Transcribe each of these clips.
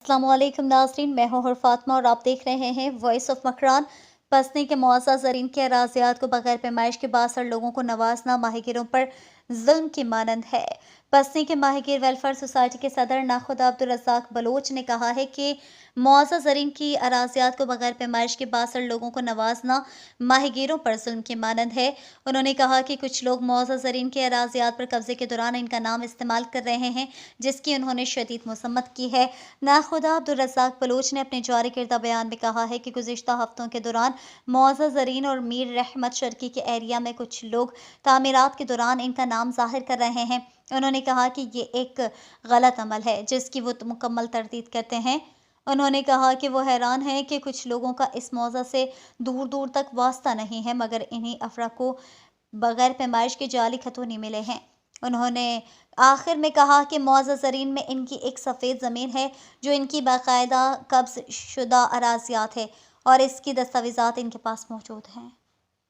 अस्सलामुअलैकुम नाज़रीन, मैं हूं फातिमा और आप देख रहे हैं वॉइस ऑफ मकरान। पसनी के मुआज़्ज़ज़ ज़रीन के अराज़ियात को बगैर पैमाइश के बासर लोगों को नवाजना माहिगिरों पर जुल्म की मानंद है। पसनी के माहिगिर वेलफेयर सोसाइटी के सदर नाखुदा अब्दुल रज़ाक बलोच ने कहा है कि मुआज़्ज़ज़ ज़रीन की अराज़ियात को बगैर पैमाइश के बासर लोगों को नवाजना माहिगिरों पर जुल्म की मानंद है। उन्होंने कहा कि कुछ लोग मुआज़्ज़ज़ ज़रीन के अराज़ियात पर कब्जे के दौरान इनका नाम इस्तेमाल कर रहे हैं, जिसकी उन्होंने शदीद मसम्मत की है। नाखुदा अब्दुल रज़ाक बलोच ने अपने जारी किरदा बयान में कहा है कि गुज़िश्ता हफ्तों के दौरान मुआज़्ज़ज़ ज़रीन और मीर रहमत शर्की के एरिया में कुछ लोग तामीरात के दौरान इनका नाम ज़ाहिर कर रहे हैं। उन्होंने कहा कि ये एक गलत अमल है जिसकी वो मुकम्मल तरदीद करते हैं। उन्होंने कहा कि वो हैरान हैं कि कुछ लोगों का इस मौज़ा से दूर दूर तक वास्ता नहीं है, मगर इन्हीं अफरा को बगैर पैमाइश के जाली खतूनी मिले हैं। उन्होंने आखिर में कहा कि मुआज़्ज़ज़ ज़रीन में इनकी एक सफ़ेद ज़मीन है जो इनकी बाकायदा कब्ज़ शुदा अराज़ियात है और इसकी दस्तावेज़ात इनके पास मौजूद हैं।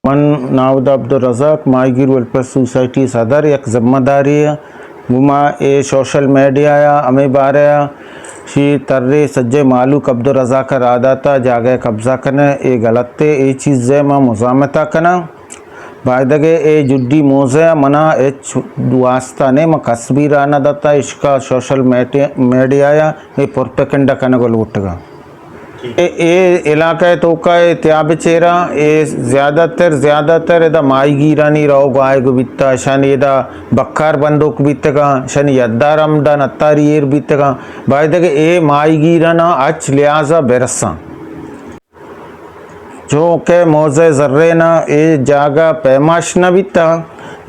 मन नाउद अब्दुल रज़ाक माहिगिर वेलफेयर सोसाइटी सदर एक जिम्मेदारी गुमा ए सोशल मीडिया या हमें बारे शी तर्रे सज्जे मालूक अब्दुल रज़ाक रादाता जागे कब्जा करने ए गलत ए चीज़ माँ मुज़ामता करना बायदगे ए जुड्डी मोज़े मना ए वास्ता ने म कस्बीर आना दत्ता इसका सोशल मीडिया या ए पुरपेकंडा करने को लूटगा ए इलाका तो का त्याब चेहरा ए ज़्यादातर इदा माईगीरानी रहो गाय को बित्ता शन इदा बक्कार बंदो को बित्तगा शन यद्दारम डा नत्तारी एर बित्तगा बायदगे ए माईगीराना अच लिहाजा बेरसा जो के मौजे जर्रे ना ए जागा पैमाश न बित्ता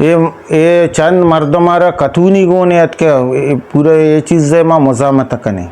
ए चंद मर्दमारा कतूनी गोने के पूरे ये चीज़ें माँ मज़ामत कने।